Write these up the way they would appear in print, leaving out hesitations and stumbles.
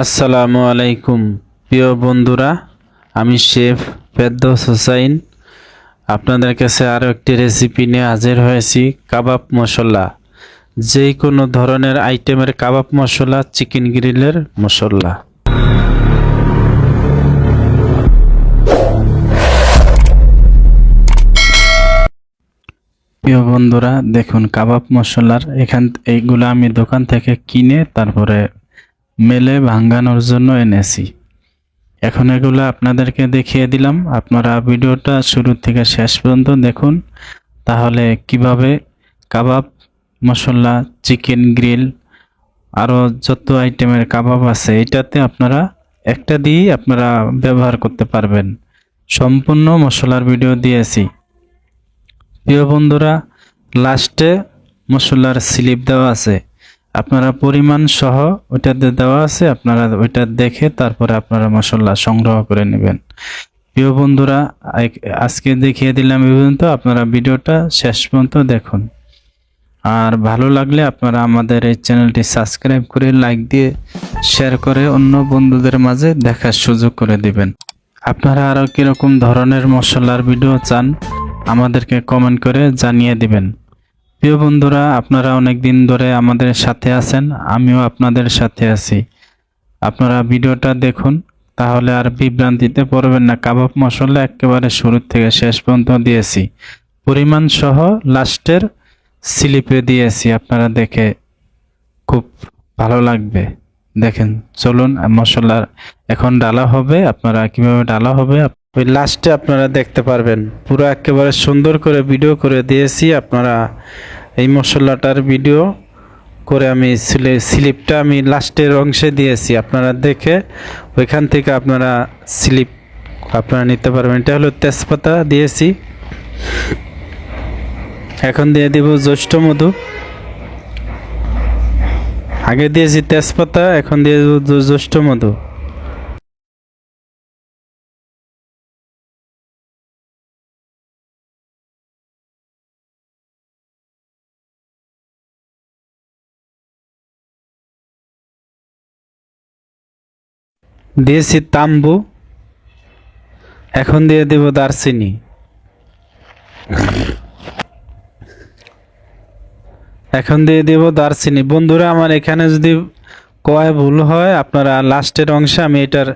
আসসালামু আলাইকুম প্রিয় বন্ধুরা, আমি শেফ ফেরদৌস হোসাইন আপনাদের কাছে আরও একটি রেসিপি নিয়ে হাজির হয়েছি। কাবাব মশলা, যে কোনো ধরনের আইটেমের কাবাব মশলা, চিকেন গ্রিলের মশলা। প্রিয় বন্ধুরা, দেখুন কাবাব মশলার এইগুলো আমি দোকান থেকে কিনে তারপরে মেলে ভাঙানোর জন্য এনেছি। এখন এগুলো আপনাদেরকে দেখিয়ে দিলাম, আপনারা ভিডিওটা শুরু থেকে শেষ পর্যন্ত দেখুন, তাহলে কিভাবে কাবাব মশলা, চিকেন গ্রিল, আরও যত আইটেমের কাবাব আছে এটাতে আপনারা একটা দিয়েই আপনারা ব্যবহার করতে পারবেন। সম্পূর্ণ মশলার ভিডিও দিয়েছি। প্রিয় বন্ধুরা, লাস্টে মশলার স্লিপ দেওয়া আছে, আপনারা পরিমাণ সহ ওইটাতে দেওয়া আছে, আপনারা ওইটা দেখে তারপরে আপনারা মশলা সংগ্রহ করে নেবেন। প্রিয় বন্ধুরা, আজকে দেখিয়ে দিলাম এই পর্যন্ত, আপনারা ভিডিওটা শেষ পর্যন্ত দেখুন। আর ভালো লাগলে আপনারা আমাদের এই চ্যানেলটি সাবস্ক্রাইব করে লাইক দিয়ে শেয়ার করে অন্য বন্ধুদের মাঝে দেখার সুযোগ করে দিবেন। আপনারা আরও কীরকম ধরনের মশলার ভিডিও চান আমাদেরকে কমেন্ট করে জানিয়ে দিবেন। প্রিয় বন্ধুরা, আপনারা অনেক দিন ধরে আমাদের সাথে আছেন, আমিও আপনাদের সাথে আছি। আপনারা ভিডিওটা দেখুন, তাহলে আর বিভ্রান্তিতে পড়বেন না। কাবাব মশলা একেবারে শুরু থেকে শেষ পর্যন্ত দিয়েছি, পরিমাণ সহ লাস্টের স্লিপে দিয়েছি। আপনারা দেখে খুব ভালো লাগবে। দেখেন, চলুন মশলা এখন ডালা হবে। আপনারা কিভাবে ডালা হবে ওই লাস্টে আপনারা দেখতে পারবেন। পুরো একেবারে সুন্দর করে ভিডিও করে দিয়েছি। আপনারা এই মশলাটার ভিডিও করে আমি স্লিপটা আমি লাস্টের অংশে দিয়েছি, আপনারা দেখে ওইখান থেকে আপনারা স্লিপ আপনারা নিতে পারবেন। এটা হলো তেজপাতা দিয়েছি, এখন দিয়ে দিব জ্যৈষ্ঠ মধু। আগে দিয়েছি তেজপাতা, এখন দিয়ে দেব জ্যৈষ্ঠ মধু। দিয়েছি তাম্বু, এখন দিয়ে দেব দারচিনি। এখন দিয়ে দেব দারচিনি। বন্ধুরা, আমার এখানে যদি কয় ভুল হয়, আপনারা লাস্টের অংশে আমি এটার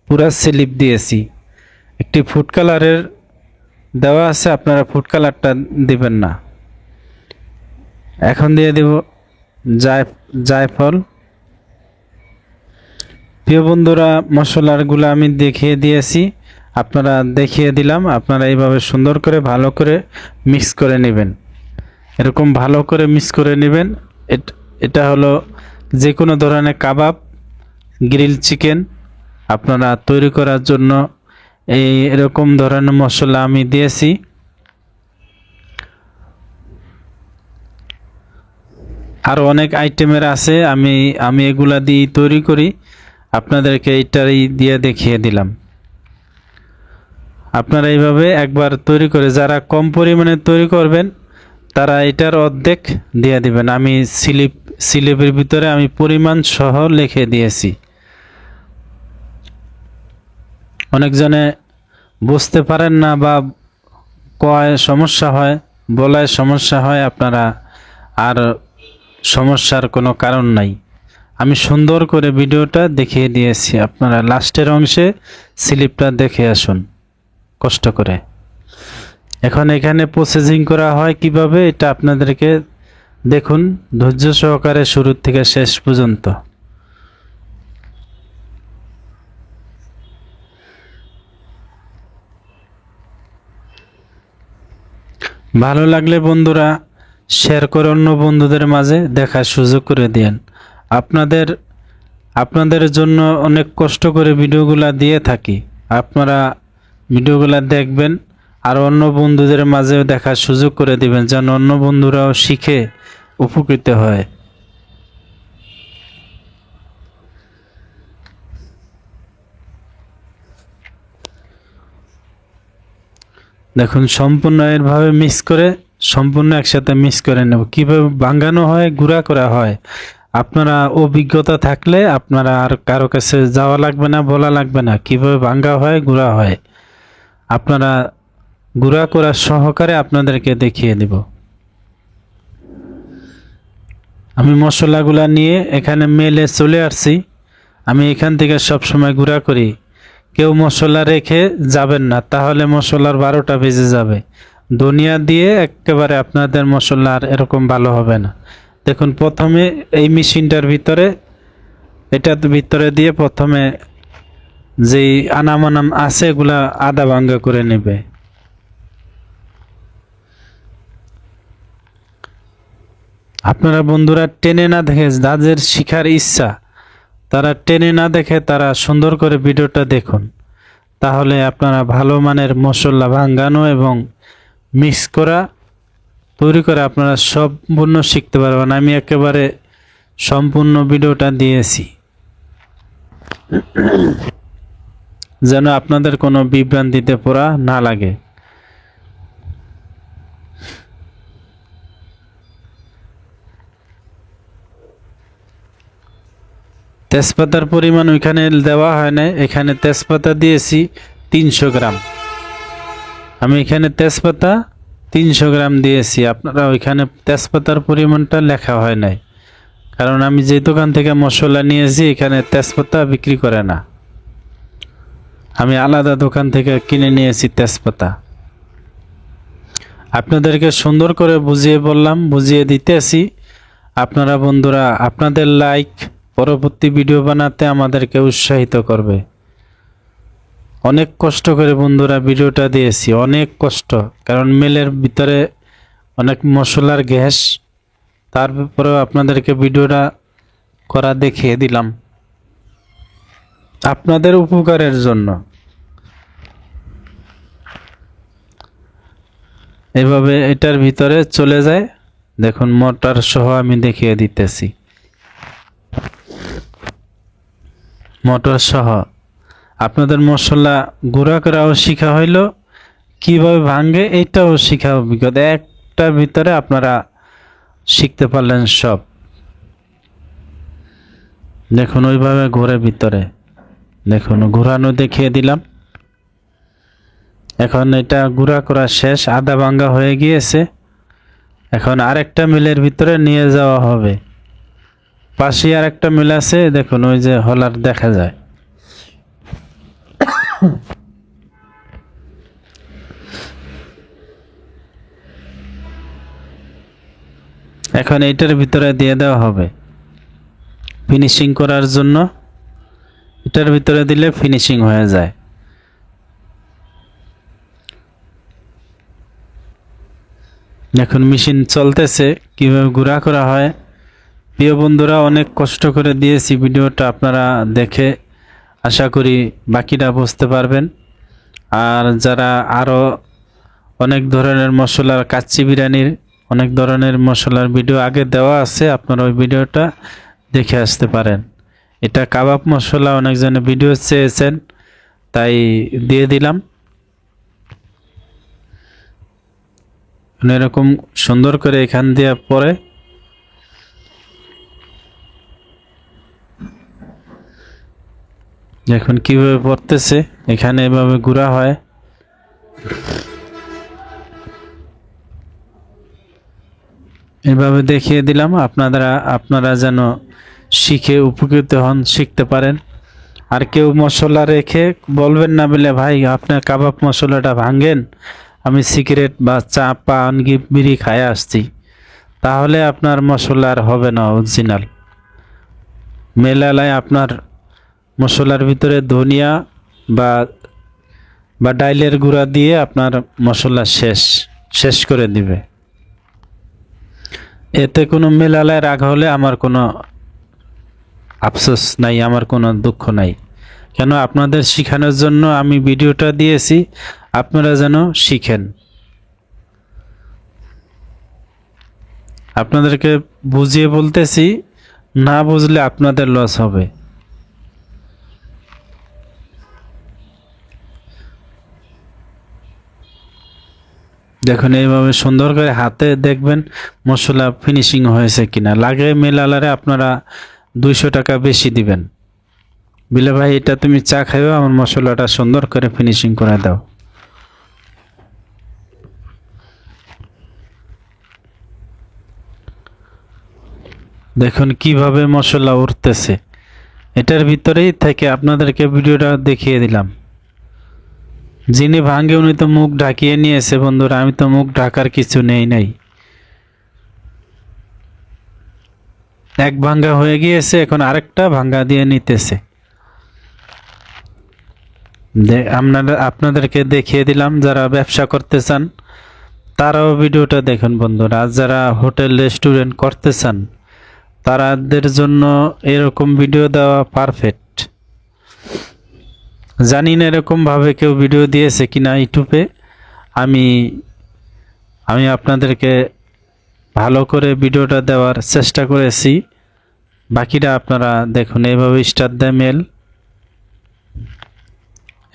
পুরা স্লিপ দিয়েছি। একটি ফুড কালারের দেওয়া আছে, আপনারা ফুড কালারটা দিবেন না। এখন দিয়ে দেব জায়ফল। প্রিয় বন্ধুরা, মশলাগুলো আমি দেখিয়ে দিয়েছি, আপনারা দেখিয়ে দিলাম। আপনারা এইভাবে সুন্দর করে ভালো করে মিক্স করে নেবেন, এরকম ভালো করে মিক্স করে নেবেন। এটা হলো যে কোনো ধরনের কাবাব, গ্রিল চিকেন আপনারা তৈরি করার জন্য এরকম ধরনের মশলা আমি দিয়েছি। আরও অনেক আইটেমের আছে, আমি এগুলা দিয়ে তৈরি করি, আপনাদেরকে এইটারই দিয়ে দেখিয়ে দিলাম। আপনারা এইভাবে একবার তৈরি করে, যারা কম পরিমাণে তৈরি করবেন তারা এটার অর্ধেক দিয়ে দিবেন। আমি স্লিপের ভিতরে আমি পরিমাণ সহ লিখে দিয়েছি। অনেকজনে বুঝতে পারেন না বা কয় সমস্যা হয়, বলায় সমস্যা হয়, আপনারা আর সমস্যার কোনো কারণ নাই। আমি সুন্দর করে ভিডিওটা দেখিয়ে দিয়েছি, আপনারা লাস্টের অংশে স্লিপটা দেখে আসুন কষ্ট করে। এখন এখানে প্রসেসিং করা হয় কিভাবে এটা আপনাদেরকে দেখুন ধৈর্য সহকারে শুরু থেকে শেষ পর্যন্ত। ভালো লাগলে বন্ধুরা শেয়ার করে অন্য বন্ধুদের মাঝে দেখার সুযোগ করে দিন। আপনাদের জন্য অনেক কষ্ট করে ভিডিওগুলা দিয়ে থাকি, আপনারা ভিডিওগুলা দেখবেন আর অন্য বন্ধুদের মাঝে দেখার সুযোগ করে দিবেন, যেন অন্য বন্ধুরাও শিখে উপকৃত হয়। দেখুন, সম্পূর্ণ এরভাবে মিক্স করে সম্পূর্ণ একসাথে মিক্স করে নেব। কীভাবে ভাঙানো হয়, গুঁড়া করা হয় আপনারা অভিজ্ঞতা থাকলে আপনারা আর কারো কাছে যাওয়া লাগবে না, বলা লাগবে না কিভাবে ভাঙ্গা হয় গুঁড়া হয়। আপনারা গুঁড়া করার সহকারে আপনাদেরকে দেখিয়ে দেব। আমি মশলাগুলা নিয়ে এখানে মেলে চলে আসছি। আমি এখান থেকে সব সময় গুঁড়া করি। কেউ মশলা রেখে যাবেন না, তাহলে মশলার 12টা বেজে যাবে। ধনিয়া দিয়ে একেবারে আপনাদের মশলা আর এরকম ভালো হবে না। দেখুন, প্রথমে এই মেশিনটার ভিতরে, এটার ভিতরে দিয়ে প্রথমে যেই আনাম আছে এগুলা আদা ভাঙ্গা করে নেবে। আপনারা বন্ধুরা টেনে না দেখে, যাদের শিখার ইচ্ছা তারা টেনে না দেখে তারা সুন্দর করে ভিডিওটা দেখুন, তাহলে আপনারা ভালো মানের মশলা ভাঙ্গানো এবং মিক্স করা তৈরি করে আপনারা সম্পূর্ণ শিখতে পারবেন। আমি একেবারে সম্পূর্ণ ভিডিওটা দিয়েছি যেন আপনাদের কোনো বিভ্রান্তিতে পড়া না লাগে। তেজপাতার পরিমাণ ওইখানে দেওয়া হয় না, এখানে তেজপাতা দিয়েছি 300 গ্রাম। আমি এখানে তেজপাতা 300 গ্রাম দিয়েছি। আপনারা ওইখানে তেজপাতার পরিমাণটা লেখা হয় নাই, কারণ আমি যে দোকান থেকে মশলা নিয়েছি এখানে তেজপাতা বিক্রি করে না। আমি আলাদা দোকান থেকে কিনে নিয়েছি তেজপাতা। আপনাদেরকে সুন্দর করে বুঝিয়ে বললাম, বুঝিয়ে দিতেছি। আপনারা বন্ধুরা আপনাদের লাইক পরবর্তী ভিডিও বানাতে আমাদেরকে উৎসাহিত করবে। অনেক কষ্ট করে বন্ধুরা ভিডিওটা দিয়েছি, অনেক কষ্ট, কারণ মেলের ভিতরে অনেক মশলার গ্যাস। তারপরেও আপনাদেরকে ভিডিওটা করা দেখিয়ে দিলাম আপনাদের উপকারের জন্য। এভাবে এটার ভিতরে চলে যায়। দেখুন মোটর সহ আমি দেখিয়ে দিতেছি, মোটর সহ আপনাদের মশলা গুঁড়া করাও শিখা হইল, কিভাবে ভাঙ্গে এইটাও শিখা অভিজ্ঞতা। একটার ভিতরে আপনারা শিখতে পারলেন সব। দেখুন ওইভাবে ঘুরে ভিতরে, দেখুন ঘুরানো দেখিয়ে দিলাম। এখন এটা গুঁড়া করা শেষ, আদা ভাঙ্গা হয়ে গিয়েছে। এখন আরেকটা মিলের ভিতরে নিয়ে যাওয়া হবে। পাশে আরেকটা মিল আছে, দেখুন ওই যে হলার দেখা যায়। এখন এটার ভিতরে দিয়ে দেওয়া হবে ফিনিশিং করার জন্য। এটার ভিতরে দিলে ফিনিশিং হয়ে যায়। এখন মেশিন চলতেছে, কিভাবে গুঁড়া করা হয়। প্রিয় বন্ধুরা অনেক কষ্ট করে দিয়েছি ভিডিওটা, আপনারা দেখে আশা করি বাকিটা বুঝতে পারবেন। আর যারা আরও অনেক ধরনের মশলার, কাচ্চি বিরিয়ানির অনেক ধরনের মশলার ভিডিও আগে দেওয়া আছে, আপনারা ওই ভিডিওটা দেখে আসতে পারেন। এটা কাবাব মশলা অনেকজনে ভিডিও চেয়েছেন, তাই দিয়ে দিলাম। এরকম সুন্দর করে এখান দিয়ে পরে দেখুন কিভাবে পড়তেছে। এখানে এভাবে গুঁড়া হয়। এভাবে দেখিয়ে দিলাম, আপনারা যেন শিখে উপকৃত হন, শিখতে পারেন। আর কেউ মশলা রেখে বলবেন না বলে, ভাই আপনার কাবাব মশলাটা ভাঙেন, আমি সিগারেট বা চা পান বিড়ি খায় আসছি, তাহলে আপনার মশলা আর হবে না অরিজিনাল। মেলালায় আপনার মশলার ভিতরে ধনিয়া বা ডাইলের গুঁড়া দিয়ে আপনার মশলা শেষ করে দিবে। এতে কোনো মেলালায় রাগ হলে আমার কোনো আফসোস নাই, আমার কোনো দুঃখ নাই। কেন, আপনাদের শেখানোর জন্য আমি ভিডিওটা দিয়েছি, আপনারা যেন শিখেন। আপনাদেরকে বুঝিয়ে বলতেছি, না বুঝলে আপনাদের লস হবে। দেখুন এইভাবে সুন্দর করে হাতে দেখবেন মশলা ফিনিশিং হয়েছে কিনা। লাগে মেলালারে আপনারা 200 টাকা বেশি দিবেন, বিলে ভাই এটা তুমি চা খাইও, আমার মশলাটা সুন্দর করে ফিনিশিং করে দাও। দেখুন কিভাবে মশলা উঠতেছে, এটার ভিতরেই থেকে আপনাদেরকে ভিডিওটা দেখিয়ে দিলাম। যিনি ভাঙ্গে উনি তো মুখ ঢাকিয়ে নিয়েছে বন্ধুরা, আমি তো মুখ ঢাকার কিছু নেই নাই। এক ভাঙ্গা হয়ে গিয়েছে, এখন আরেকটা ভাঙ্গা দিয়ে নিতেছে। আপনাদেরকে দেখিয়ে দিলাম, যারা ব্যবসা করতে চান তারাও ভিডিওটা দেখুন বন্ধুরা। আর যারা হোটেল রেস্টুরেন্ট করতে চান তাদের জন্য এরকম ভিডিও দেওয়া পারফেক্ট। জানি না এরকম ভাবে কেউ ভিডিও দিয়েছে কিনা ইউটিউবে। আমি আপনাদেরকে ভালো করে ভিডিওটা দেওয়ার চেষ্টা করেছি। বাকিটা আপনারা দেখুন। এইভাবে স্টার দেয় মেল,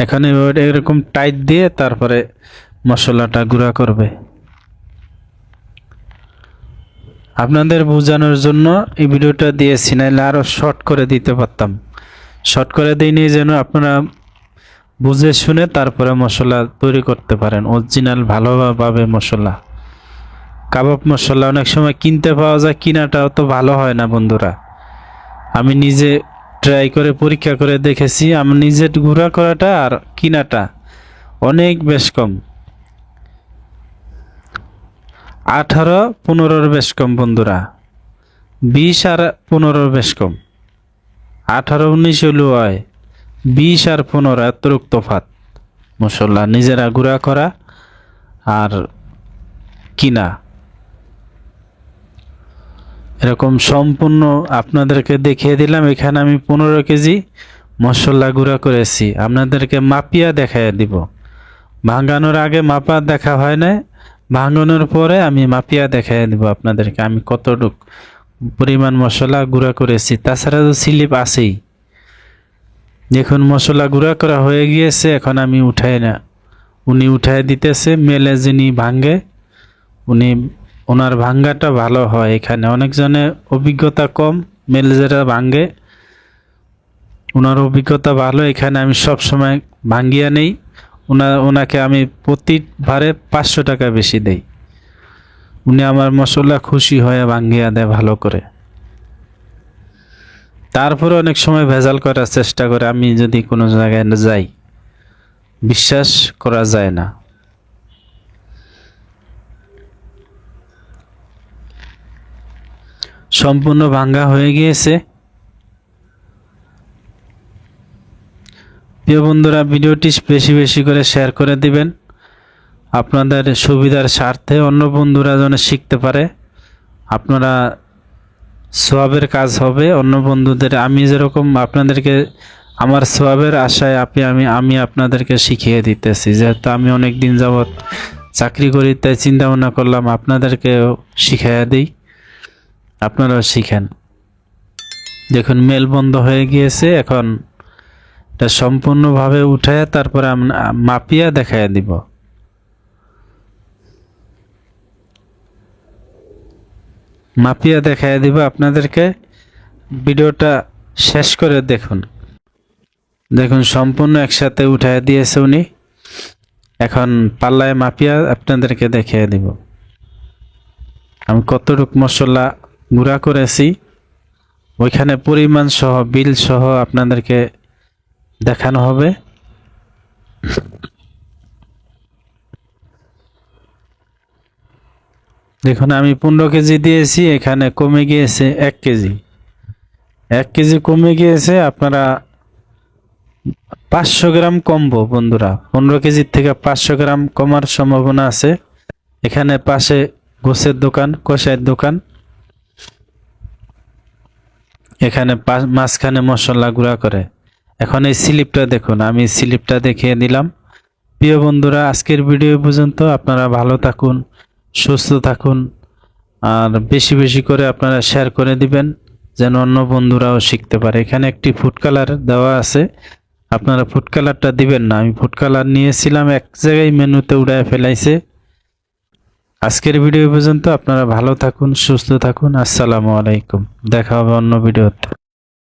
এখন এরকম টাইট দিয়ে তারপরে মশলাটা গুঁড়া করবে। আপনাদের বোঝানোর জন্য এই ভিডিওটা দিয়েছি, নাহলে আরও শর্ট করে দিতে পারতাম। শর্ট করে দিইনি যেন আপনারা বুঝে শুনে তারপরে মশলা তৈরি করতে পারেন, অরিজিনাল ভালোভাবে মশলা। কাবাব মশলা অনেক সময় কিনতে পাওয়া যায়, কিনাটাও তো ভালো হয় না বন্ধুরা। আমি নিজে ট্রাই করে পরীক্ষা করে দেখেছি, আমি নিজে গুঁড়া করাটা আর কিনাটা অনেক বেশ কম। 18-15 বেশ কম বন্ধুরা, 20 আর 15 বেশ কম। 18-19 হলেও হয়, 20 আর 15 এতটুক তফাৎ মশলা নিজেরা গুঁড়া করা আর কিনা। এরকম সম্পূর্ণ আপনাদেরকে দেখিয়ে দিলাম। এখানে আমি 15 কেজি মশলা গুঁড়া করেছি, আপনাদেরকে মাপিয়া দেখাইয়া দিব। ভাঙানোর আগে মাপা দেখা হয় না, ভাঙানোর পরে আমি মাপিয়া দেখাইয়া দিব আপনাদেরকে আমি কতটুক পরিমাণ মশলা গুঁড়া করেছি। তাছাড়া তো স্লিপ আছেই। দেখুন মশলা গুঁড়া করা হয়ে গিয়েছে, এখন আমি উনি উঠাই দিতেছে। মেলে যিনি ভাঙ্গে ওনার ভাঙ্গাটা ভালো হয়। এখানে অনেকজনের অভিজ্ঞতা কম, মেলে যারা ভাঙ্গে ওনার অভিজ্ঞতা ভালো। এখানে আমি সব সময় ভাঙ্গিয়া নেই, ওনাকে আমি প্রতিবারে 500 টাকা বেশি দেই। উনি আমার মশলা খুশি হয়ে ভাঙ্গিয়া দেয় ভালো করে। তারপরে অনেক সময় ভেজাল করার চেষ্টা করে, আমি যদি কোনো জায়গায় যাই বিশ্বাস করা যায় না। সম্পূর্ণ ভাঙ্গা হয়ে গিয়েছে। প্রিয় বন্ধুরা, ভিডিওটি বেশি বেশি করে শেয়ার করে দিবেন, আপনাদের সুবিধার স্বার্থে অন্য বন্ধুরা যেন শিখতে পারে। আপনারা সওয়াবের কাজ হবে অন্য বন্ধুদের। আমি যেরকম আপনাদেরকে আমার সওয়াবের আশায় আমি আপনাদেরকে শিখিয়ে দিতেছি। যেহেতু আমি অনেক দিন যাবৎ চাকরি করি, তাই চিন্তা ভাবনা করলাম আপনাদেরকেও শিখাইয়া দিই, আপনারাও শিখেন। দেখুন মেল বন্ধ হয়ে গিয়েছে, এখন এটা সম্পূর্ণভাবে উঠায় তারপরে মাপিয়া দেখাইয়া দিব। মাপিয়া দেখাইয়া দিব আপনাদেরকে। ভিডিওটা শেষ করে দেখুন। দেখুন সম্পূর্ণ একসাথে উঠাইয়া দিয়েছে উনি, এখন পাল্লায় মাপিয়া আপনাদেরকে দেখিয়ে দিব আমি কতটুক মশলা গুঁড়া করেছি। ওইখানে পরিমাণ সহ বিল সহ আপনাদেরকে দেখানো হবে। দেখুন আমি 15 কেজি দিয়েছি, এখানে কমে গিয়েছে 1 কেজি। 1 কেজি কমে গিয়েছে। আপনারা 500 গ্রাম কমবো বন্ধুরা, 15 কেজির থেকে 500 গ্রাম কমার সম্ভাবনা আছে। এখানে পাশে গোছের দোকান, কষাইয়ের দোকান, এখানে মাঝখানে মশলা গুঁড়া করে। এখন এই স্লিপটা দেখুন, আমি স্লিপটা দেখিয়ে দিলাম। প্রিয় বন্ধুরা, আজকের ভিডিও পর্যন্ত। আপনারা ভালো থাকুন, সুস্থ থাকুন, আর বেশি বেশি করে আপনারা শেয়ার করে দিবেন যেন অন্য বন্ধুরাও শিখতে পারে। এখানে একটি ফুড কালার দেওয়া আছে, আপনারা ফুড কালারটা দিবেন না। আমি ফুড কালার নিয়েছিলাম, এক জায়গায় মেনুতে উড়ায় ফেলাইছে। আজকের ভিডিও পর্যন্ত। আপনারা ভালো থাকুন, সুস্থ থাকুন। আসসালামু আলাইকুম। দেখা হবে অন্য ভিডিওতে।